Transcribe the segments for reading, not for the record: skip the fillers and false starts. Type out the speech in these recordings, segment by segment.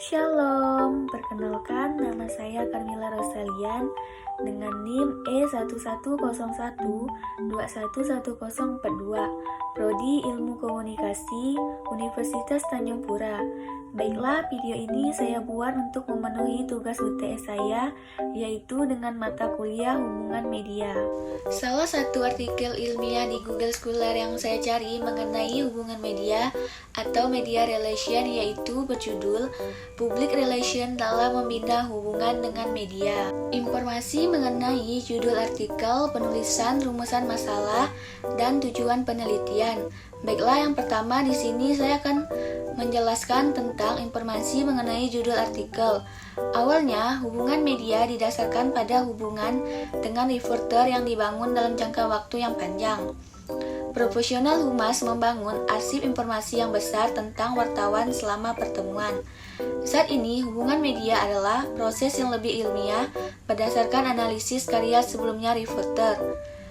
Shalom, perkenalkan nama saya Carmila Rosalian dengan NIM E1101211042, Prodi Ilmu Komunikasi, Universitas Tanjung Pura. Baiklah, video ini saya buat untuk memenuhi tugas UTS saya, yaitu dengan mata kuliah Hubungan Media. Salah satu artikel ilmiah di Google Scholar yang saya cari mengenai hubungan media atau media relation yaitu berjudul Public Relation dalam Membina Hubungan dengan Media. Informasi mengenai judul artikel, penulisan, rumusan masalah, dan tujuan penelitian. Baiklah, yang pertama di sini saya akan menjelaskan tentang informasi mengenai judul artikel. Awalnya, hubungan media didasarkan pada hubungan dengan reporter yang dibangun dalam jangka waktu yang panjang. Profesional humas membangun arsip informasi yang besar tentang wartawan selama pertemuan. Saat ini, hubungan media adalah proses yang lebih ilmiah berdasarkan analisis karya sebelumnya reporter.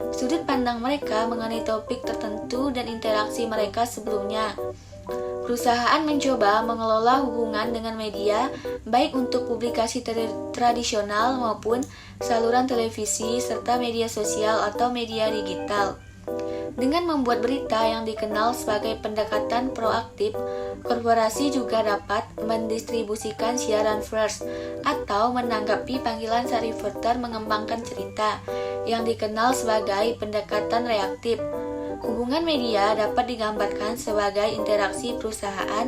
Sudut pandang mereka mengenai topik tertentu dan interaksi mereka sebelumnya. Perusahaan mencoba mengelola hubungan dengan media, baik untuk publikasi tradisional maupun saluran televisi, serta media sosial atau media digital. Dengan membuat berita yang dikenal sebagai pendekatan proaktif, korporasi juga dapat mendistribusikan siaran flash atau menanggapi panggilan saat reporter mengembangkan cerita yang dikenal sebagai pendekatan reaktif. Hubungan media dapat digambarkan sebagai interaksi perusahaan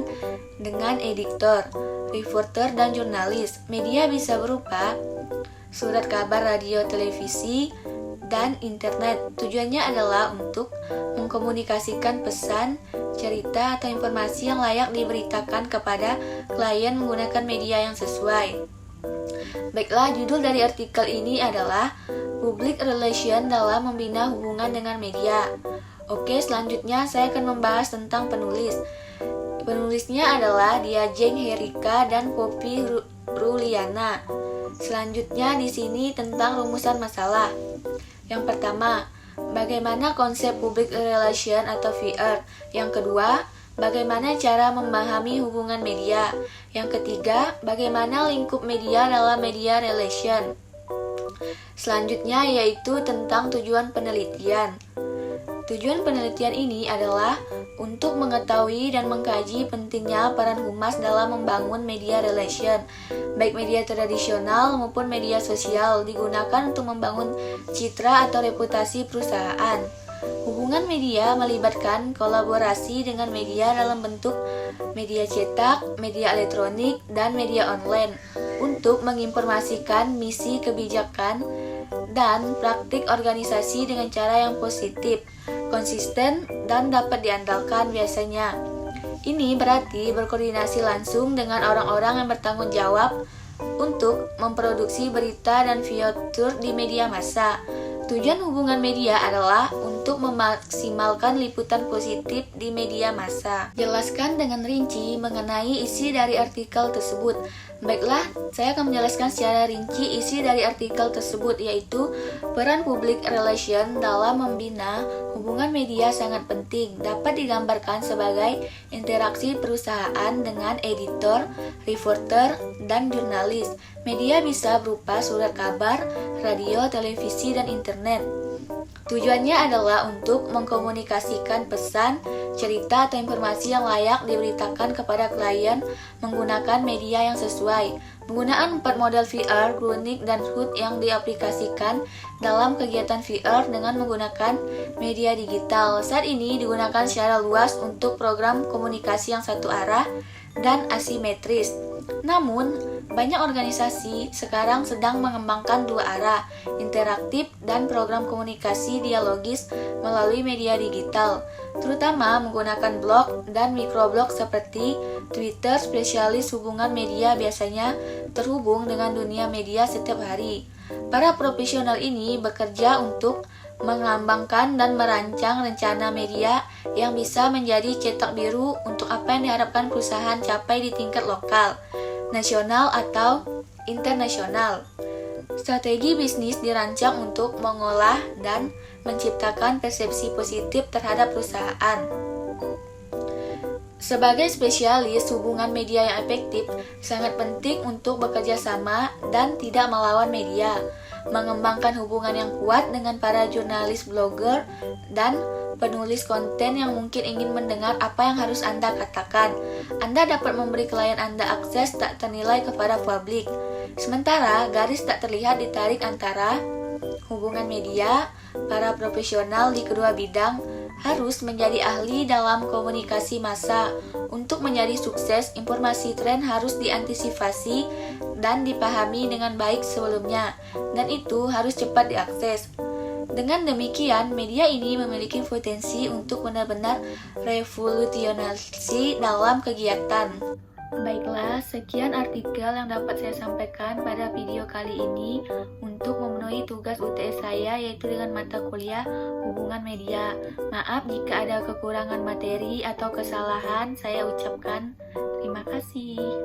dengan editor, reporter, dan jurnalis. Media bisa berupa surat kabar, radio, televisi, dan internet. Tujuannya adalah untuk mengkomunikasikan pesan, cerita, atau informasi yang layak diberitakan kepada klien menggunakan media yang sesuai. Baiklah, judul dari artikel ini adalah Public Relation dalam Membina Hubungan dengan Media. Oke, selanjutnya saya akan membahas tentang penulis. Penulisnya adalah Diajeng Herika dan Poppy Ruliana. Selanjutnya di sini tentang rumusan masalah. Yang pertama, bagaimana konsep public relation atau PR. Yang kedua, bagaimana cara memahami hubungan media. Yang ketiga, bagaimana lingkup media dalam media relation. Selanjutnya yaitu tentang tujuan penelitian. Tujuan penelitian ini adalah untuk mengetahui dan mengkaji pentingnya peran humas dalam membangun media relation, baik media tradisional maupun media sosial, digunakan untuk membangun citra atau reputasi perusahaan. Hubungan media melibatkan kolaborasi dengan media dalam bentuk media cetak, media elektronik, dan media online untuk menginformasikan misi kebijakan dan praktik organisasi dengan cara yang positif, konsisten, dan dapat diandalkan biasanya. Ini berarti berkoordinasi langsung dengan orang-orang yang bertanggung jawab untuk memproduksi berita dan fitur di media massa. Tujuan hubungan media adalah untuk memaksimalkan liputan positif di media massa. Jelaskan dengan rinci mengenai isi dari artikel tersebut. Baiklah, saya akan menjelaskan secara rinci isi dari artikel tersebut, yaitu peran public relation dalam membina hubungan media sangat penting. Dapat digambarkan sebagai interaksi perusahaan dengan editor, reporter, dan jurnalis. Media bisa berupa surat kabar, radio, televisi, dan internet. Tujuannya adalah untuk mengkomunikasikan pesan, cerita, atau informasi yang layak diberitakan kepada klien menggunakan media yang sesuai. Penggunaan 4 model VR, Grunik, dan HUD yang diaplikasikan dalam kegiatan VR dengan menggunakan media digital. Saat ini digunakan secara luas untuk program komunikasi yang satu arah dan asimetris. Namun, banyak organisasi sekarang sedang mengembangkan dua arah, interaktif dan program komunikasi dialogis melalui media digital, terutama menggunakan blog dan microblog seperti Twitter. Spesialis hubungan media biasanya terhubung dengan dunia media setiap hari. Para profesional ini bekerja untuk mengembangkan dan merancang rencana media yang bisa menjadi cetak biru untuk apa yang diharapkan perusahaan capai di tingkat lokal, nasional, atau internasional. Strategi bisnis dirancang untuk mengolah dan menciptakan persepsi positif terhadap perusahaan. Sebagai spesialis hubungan media yang efektif, sangat penting untuk bekerja sama dan tidak melawan media, mengembangkan hubungan yang kuat dengan para jurnalis, blogger, dan penulis konten yang mungkin ingin mendengar apa yang harus Anda katakan. Anda dapat memberi klien Anda akses tak ternilai kepada publik. Sementara, garis tak terlihat ditarik antara hubungan media. Para profesional di kedua bidang harus menjadi ahli dalam komunikasi massa. Untuk menjadi sukses, informasi tren harus diantisipasi dan dipahami dengan baik sebelumnya, dan itu harus cepat diakses. Dengan demikian, media ini memiliki potensi untuk benar-benar revolusionasi dalam kegiatan. Baiklah, sekian artikel yang dapat saya sampaikan pada video kali ini untuk memenuhi tugas UTS saya, yaitu dengan mata kuliah hubungan media. Maaf jika ada kekurangan materi atau kesalahan, saya ucapkan terima kasih.